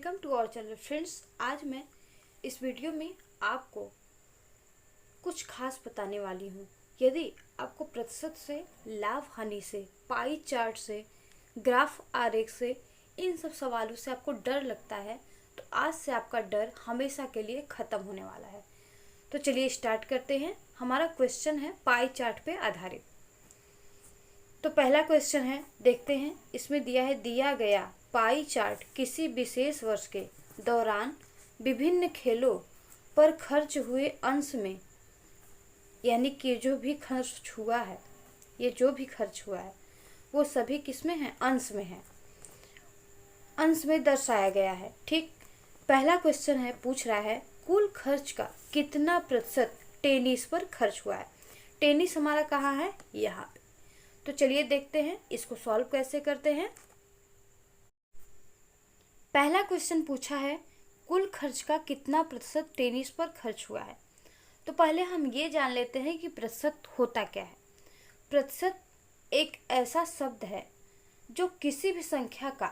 Welcome to our channel friends. आज मैं इस वीडियो में आपको कुछ खास बताने वाली हूँ। यदि आपको प्रतिशत से, लाभ हानि से, पाई चार्ट से, ग्राफ आरेख से, इन सब सवालों से आपको डर लगता है तो आज से आपका डर हमेशा के लिए ख़त्म होने वाला है। तो चलिए स्टार्ट करते हैं। हमारा क्वेश्चन है पाई चार्ट पे आधारित। तो पहला क्वेश्चन है, देखते हैं। इसमें दिया गया पाई चार्ट किसी विशेष वर्ष के दौरान विभिन्न खेलों पर खर्च हुए अंश में, यानी कि जो भी खर्च हुआ है, ये जो भी खर्च हुआ है वो सभी किसमें है? अंश में है, अंश में दर्शाया गया है। ठीक, पहला क्वेश्चन है, पूछ रहा है कुल खर्च का कितना प्रतिशत टेनिस पर खर्च हुआ है। टेनिस हमारा कहाँ है? यहाँ पे। तो चलिए देखते हैं इसको सॉल्व कैसे करते हैं। पहला क्वेश्चन पूछा है कुल खर्च का कितना प्रतिशत टेनिस पर खर्च हुआ है। तो पहले हम ये जान लेते हैं कि प्रतिशत होता क्या है। प्रतिशत एक ऐसा शब्द है जो किसी भी संख्या का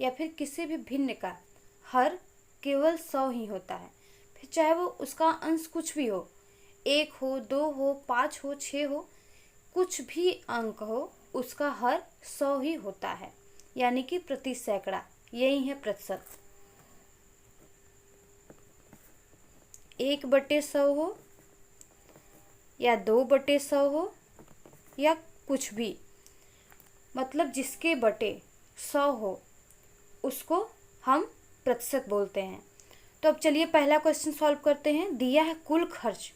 या फिर किसी भी भिन्न का हर केवल 100 ही होता है। फिर चाहे वो उसका अंश कुछ भी हो, 1 हो, 2 हो, 5 हो, 6 हो, कुछ भी अंक हो, उसका हर 100 ही होता है, यानी कि प्रति सैकड़ा। यही है प्रतिशत। 1/100 हो या 2/100 हो या कुछ भी, मतलब जिसके बटे 100 हो उसको हम प्रतिशत बोलते हैं। तो अब चलिए पहला क्वेश्चन सॉल्व करते हैं। दिया है कुल खर्च।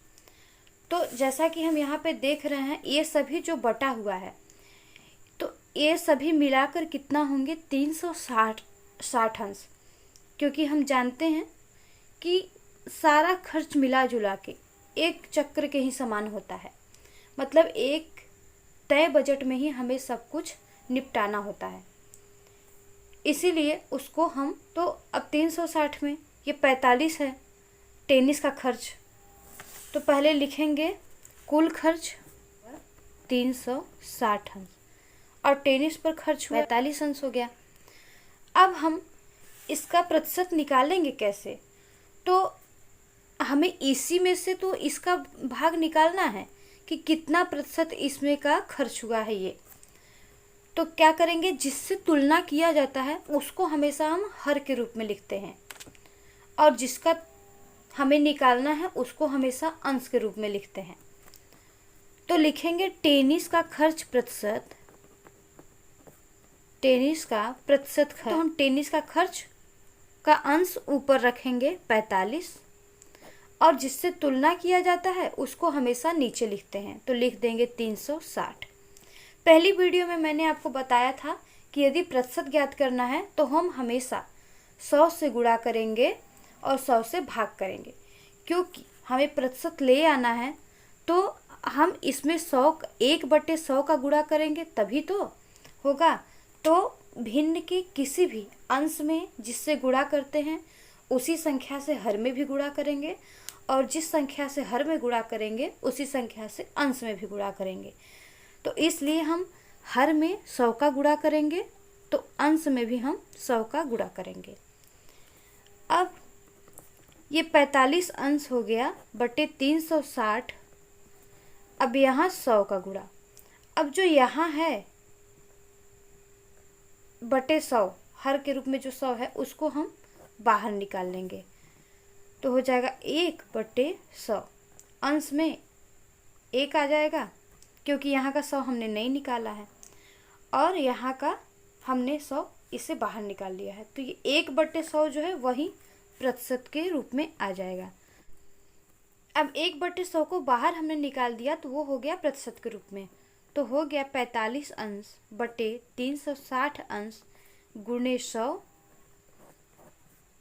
तो जैसा कि हम यहाँ पे देख रहे हैं, ये सभी जो बटा हुआ है, तो ये सभी मिलाकर कितना होंगे? 360 अंश। क्योंकि हम जानते हैं कि सारा खर्च मिला जुला के एक चक्र के ही समान होता है, मतलब एक तय बजट में ही हमें सब कुछ निपटाना होता है। इसीलिए उसको हम, तो अब 360 में ये 45 है टेनिस का खर्च। तो पहले लिखेंगे कुल खर्च 360 अंश और टेनिस पर खर्च 45 अंश हो गया। अब हम इसका प्रतिशत निकालेंगे कैसे? तो हमें इसी में से तो इसका भाग निकालना है कि कितना प्रतिशत इसमें का खर्च हुआ है ये। तो क्या करेंगे, जिससे तुलना किया जाता है उसको हमेशा हम हर के रूप में लिखते हैं, और जिसका हमें निकालना है उसको हमेशा अंश के रूप में लिखते हैं। तो लिखेंगे टेनिस का खर्च प्रतिशत, टेनिस का प्रतिशत खर्च। तो हम टेनिस का खर्च का अंश ऊपर रखेंगे 45, और जिससे तुलना किया जाता है उसको हमेशा नीचे लिखते हैं। तो लिख देंगे 360। पहली वीडियो में मैंने आपको बताया था कि यदि प्रतिशत ज्ञात करना है तो हम हमेशा 100 से गुणा करेंगे और 100 से भाग करेंगे। क्योंकि हमें प्रतिशत ले आना है तो हम इसमें 1/100 का गुणा करेंगे तभी तो होगा। तो भिन्न के किसी भी अंश में जिससे गुणा करते हैं उसी संख्या से हर में भी गुणा करेंगे, और जिस संख्या से हर में गुणा करेंगे उसी संख्या से अंश में भी गुणा करेंगे। तो इसलिए हम हर में 100 का गुणा करेंगे तो अंश में भी हम 100 का गुणा करेंगे। अब ये 45 अंश हो गया बटे 360। अब यहाँ 100 का गुणा। अब जो यहाँ है बटे 100, हर के रूप में जो 100 है उसको हम बाहर निकाल लेंगे। तो हो जाएगा 1/100। अंश में 1 आ जाएगा क्योंकि यहाँ का 100 हमने नहीं निकाला है, और यहाँ का हमने 100 इसे बाहर निकाल लिया है। तो ये 1/100 जो है वही प्रतिशत के रूप में आ जाएगा। अब 1/100 को बाहर हमने निकाल दिया तो वो हो गया प्रतिशत के रूप में। तो हो गया 45 अंश बटे 360 अंश गुणे 100,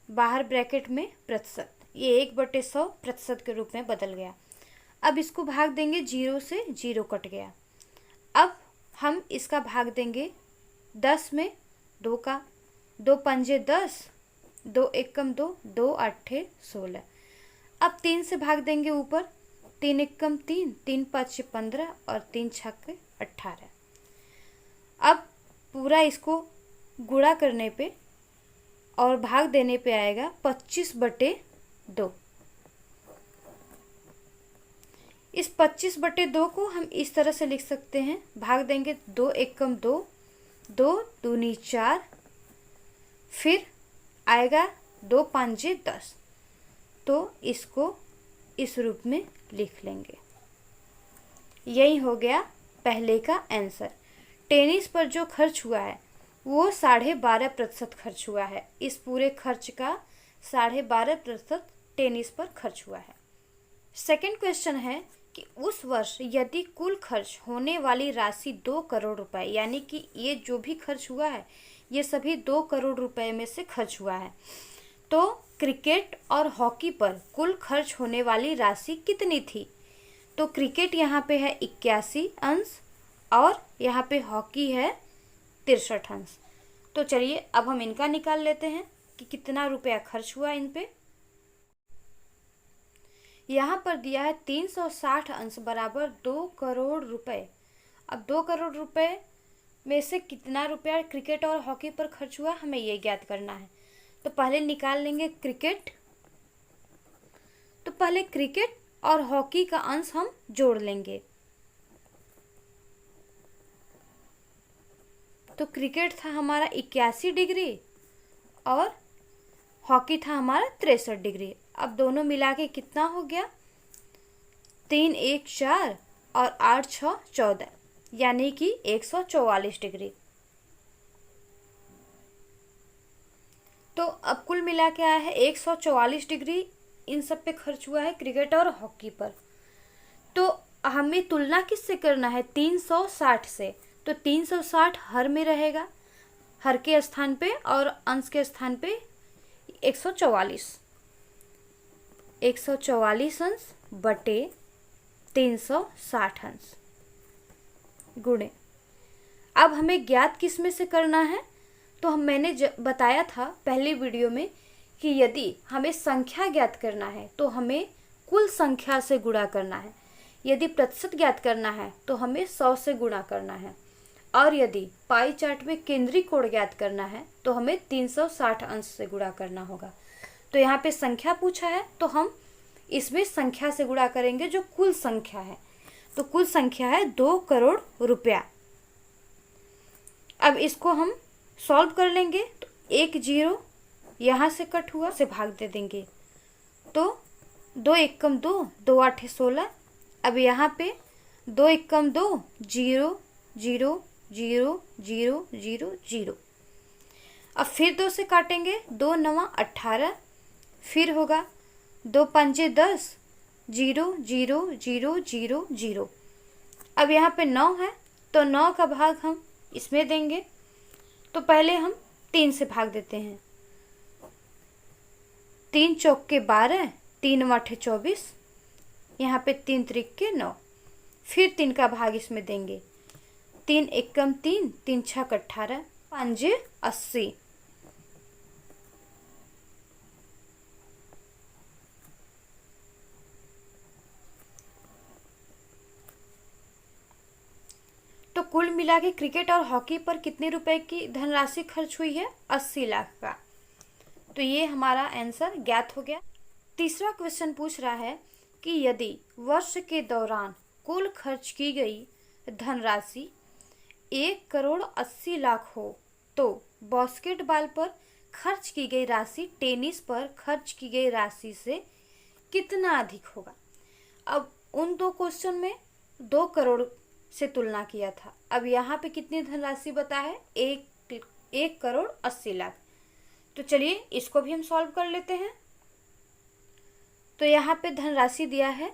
बाहर ब्रैकेट में प्रतिशत। ये 1/100 प्रतिशत के रूप में बदल गया। अब इसको भाग देंगे 0 से, 0 कट गया। अब हम इसका भाग देंगे 10 में, 2 का 2 पंजे 10, 2 एकम 2, 2 आठे 16। अब 3 से भाग देंगे ऊपर, 3 एकम 3, 3 पाँचे 15 और 3 छक्के 18। अब पूरा इसको गुणा करने पे और भाग देने पे आएगा 25/2। इस 25/2 को हम इस तरह से लिख सकते हैं, भाग देंगे 2 एकम 2, 2 दूनी 4, फिर आएगा 2 पंजे 10। तो इसको इस रूप में लिख लेंगे। यही हो गया पहले का आंसर। टेनिस पर जो खर्च हुआ है वो 12.5% खर्च हुआ है। इस पूरे खर्च का 12.5% टेनिस पर खर्च हुआ है। सेकंड क्वेश्चन है कि उस वर्ष यदि कुल खर्च होने वाली राशि 2 करोड़ रुपए, यानी कि ये जो भी खर्च हुआ है ये सभी 2 करोड़ रुपए में से खर्च हुआ है, तो क्रिकेट और हॉकी पर कुल खर्च होने वाली राशि कितनी थी? तो क्रिकेट यहाँ पे है 81 अंश और यहाँ पे हॉकी है 63 अंश। तो चलिए अब हम इनका निकाल लेते हैं कि कितना रुपया खर्च हुआ इन पे। यहाँ पर दिया है 360 अंश बराबर 2 करोड़ रुपए। अब 2 करोड़ रुपए में से कितना रुपया क्रिकेट और हॉकी पर खर्च हुआ हमें ये ज्ञात करना है। तो पहले निकाल लेंगे क्रिकेट। तो पहले क्रिकेट और हॉकी का अंश हम जोड़ लेंगे। तो क्रिकेट था हमारा 81 डिग्री और हॉकी था हमारा 63 डिग्री। अब दोनों मिला के कितना हो गया? 3 1 4 और 8 6 14, यानी कि 144 डिग्री। तो अब कुल मिला के आया है 144 डिग्री इन सब पे खर्च हुआ है क्रिकेट और हॉकी पर। तो हमें तुलना किससे करना है? 360 से। तो 360 हर में रहेगा, हर के स्थान पे, और अंश के स्थान पे 144। 144 अंश बटे 360 अंश गुणे। अब हमें ज्ञात किस में से करना है? तो मैंने बताया था पहले वीडियो में कि यदि हमें संख्या ज्ञात करना है तो हमें कुल संख्या से गुणा करना है, यदि प्रतिशत ज्ञात करना है तो हमें 100 से गुणा करना है, और यदि पाई चार्ट में केंद्रीय कोण ज्ञात करना है तो हमें 360 अंश से गुणा करना होगा। तो यहाँ पे संख्या पूछा है तो हम इसमें संख्या से गुणा करेंगे जो कुल संख्या है। तो कुल संख्या है 2 करोड़ रुपया। अब इसको हम सॉल्व कर लेंगे। तो 1 0 यहाँ से कट हुआ, से भाग दे देंगे। तो 2 एकम 2, 2 8 16। अब यहाँ पे 2 एकम 2, 0 0 0 0 0 0। अब फिर 2 से काटेंगे, 2 9 18, फिर होगा 2 पंजे 10, 0 0 0 0 0। अब यहाँ पे 9 है तो 9 का भाग हम इसमें देंगे। तो पहले हम 3 से भाग देते हैं। 3 चौक के 12, 3 8 24, यहाँ पे 3 त्रिक के 9, फिर 3 का भाग इसमें देंगे। 3 एकम 3, 3 छक 18, 5 80। तो कुल मिला के क्रिकेट और हॉकी पर कितने रुपए की धनराशि खर्च हुई है? 80 लाख का। तो ये हमारा आंसर ज्ञात हो गया। तीसरा क्वेश्चन पूछ रहा है कि यदि वर्ष के दौरान कुल खर्च की गई धनराशि 1 करोड़ 80 लाख हो तो बास्केटबॉल पर खर्च की गई राशि टेनिस पर खर्च की गई राशि से कितना अधिक होगा? अब उन दो क्वेश्चन में 2 करोड़ से तुलना किया था। अब यहाँ पे कितनी धनराशि बता है? 1 करोड़ 80 लाख। तो चलिए इसको भी हम सॉल्व कर लेते हैं। तो यहाँ पे धनराशि दिया है,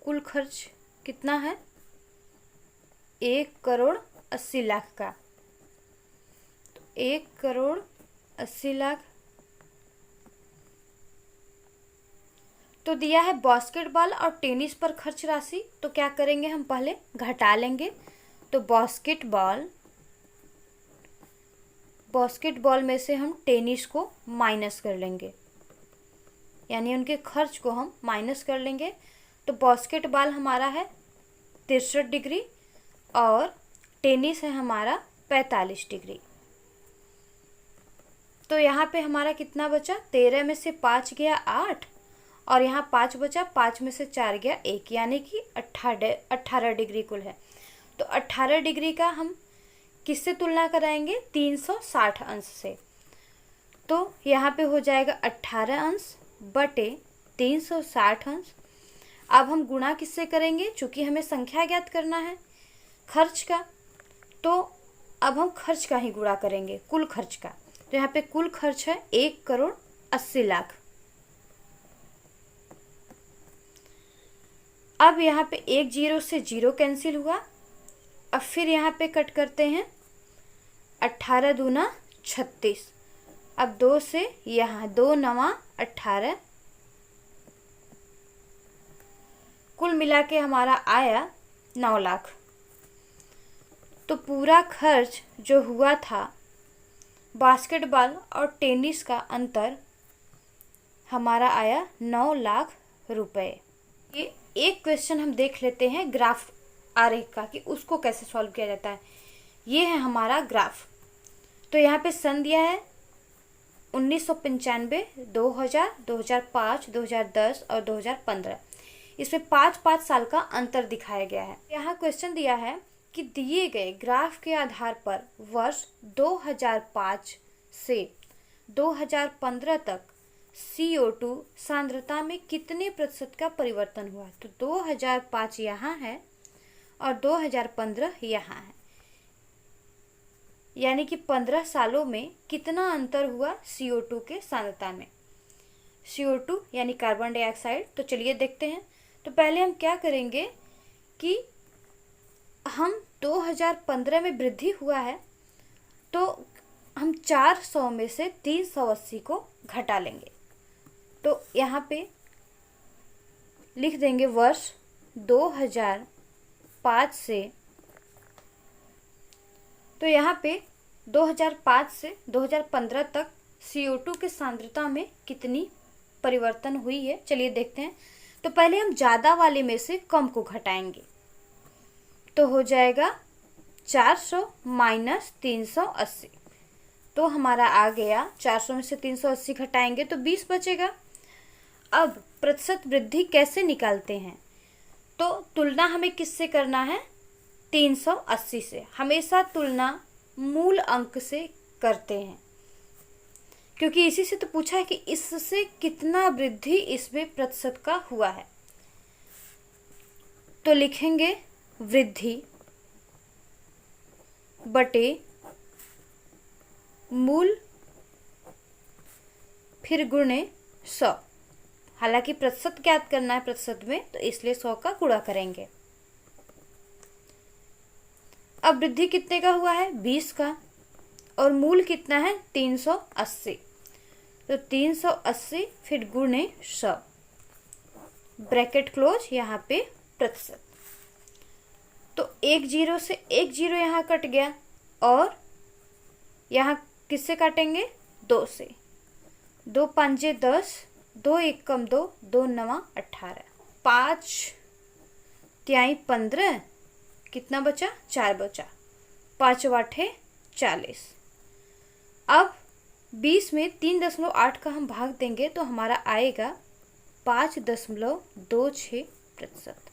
कुल खर्च कितना है? 1 करोड़ 80 लाख का। तो 1 करोड़ 80 लाख तो दिया है बास्केटबॉल और टेनिस पर खर्च राशि। तो क्या करेंगे, हम पहले घटा लेंगे। तो बास्केटबॉल में से हम टेनिस को माइनस कर लेंगे, यानी उनके खर्च को हम माइनस कर लेंगे। तो बास्केटबॉल हमारा है 63 डिग्री और टेनिस है हमारा 45 डिग्री। तो यहाँ पे हमारा कितना बचा, 13 में से 5 गया 8, और यहाँ 5 बचा, 5 में से 4 गया 1, यानी कि 18 डिग्री कुल है। तो 18 डिग्री का हम किससे तुलना कराएंगे, 360 अंश से। तो यहाँ पे हो जाएगा 18 अंश बटे 360 अंश। अब हम गुणा किससे करेंगे, चूंकि हमें संख्या ज्ञात करना है खर्च का, तो अब हम खर्च का ही गुणा करेंगे, कुल खर्च का। तो यहाँ पे कुल खर्च है 1,80,00,000। अब यहाँ पे 1 जीरो से 0 कैंसिल हुआ। अब फिर यहाँ पे कट करते हैं, 18 दूना 36। अब 2 से यहाँ 2 9 18, कुल मिला के हमारा आया 9 लाख। तो पूरा खर्च जो हुआ था बास्केटबॉल और टेनिस का अंतर हमारा आया 9 लाख रुपए। ये एक क्वेश्चन हम देख लेते हैं ग्राफ आरेख का कि उसको कैसे सॉल्व किया जाता है। ये है हमारा ग्राफ। तो यहाँ पे सन दिया है 1995, 2000, 2005, 2010 और 2015। इसमें 5-5 साल का अंतर दिखाया गया है। यहाँ क्वेश्चन दिया है कि दिए गए ग्राफ के आधार पर वर्ष 2005 से 2015 तक CO2 सांद्रता में कितने प्रतिशत का परिवर्तन हुआ। तो 2005 यहाँ है और 2015 यहाँ है, यानी कि 15 सालों में कितना अंतर हुआ CO2 के सांद्रता में। CO2 यानी कार्बन डाइऑक्साइड। तो चलिए देखते हैं। तो पहले हम क्या करेंगे कि हम 2015 में वृद्धि हुआ है, तो हम 400 में से 380 को घटा लेंगे। तो यहाँ पे लिख देंगे वर्ष 2005 से, तो यहाँ पे 2005 से 2015 तक CO2 के सांद्रता में कितनी परिवर्तन हुई है, चलिए देखते हैं। तो पहले हम ज़्यादा वाले में से कम को घटाएंगे, तो हो जाएगा 400 माइनस 380। तो हमारा आ गया 400 में से 380 घटाएंगे तो 20 बचेगा। अब प्रतिशत वृद्धि कैसे निकालते हैं, तो तुलना हमें किससे करना है, 380 से। हमेशा तुलना मूल अंक से करते हैं, क्योंकि इसी से तो पूछा है कि इससे कितना वृद्धि इसमें प्रतिशत का हुआ है। तो लिखेंगे वृद्धि बटे मूल, फिर गुणे 100। हालांकि प्रतिशत ज्ञात करना है प्रतिशत में, तो इसलिए 100 का गुणा करेंगे। अब वृद्धि कितने का हुआ है, 20 का, और मूल कितना है 380। तो 380 फिर गुणे 100, ब्रैकेट क्लोज, यहाँ पे प्रतिशत। तो 1 जीरो से 1 जीरो यहाँ कट गया, और यहाँ किससे काटेंगे, 2 से। 2 पंजे 10, 2 1 कम 2, 2 9 18, 5 तिहाई 15, कितना बचा, 4 बचा, 5 8 40। अब 20 में 3.8 का हम भाग देंगे तो हमारा आएगा 5.26%।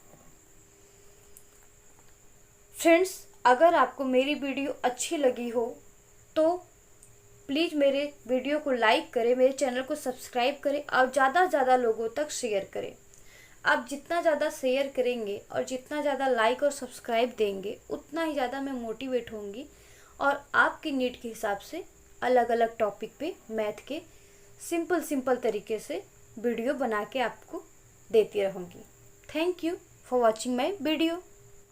फ्रेंड्स, अगर आपको मेरी वीडियो अच्छी लगी हो तो प्लीज़ मेरे वीडियो को लाइक करें, मेरे चैनल को सब्सक्राइब करें और ज़्यादा से ज़्यादा लोगों तक शेयर करें। आप जितना ज़्यादा शेयर करेंगे और जितना ज़्यादा लाइक और सब्सक्राइब देंगे, उतना ही ज़्यादा मैं मोटिवेट होंगी और आपकी नीड के हिसाब से अलग अलग टॉपिक पे मैथ के सिंपल तरीके से वीडियो बना के आपको देती रहूँगी। Thank you for watching my video.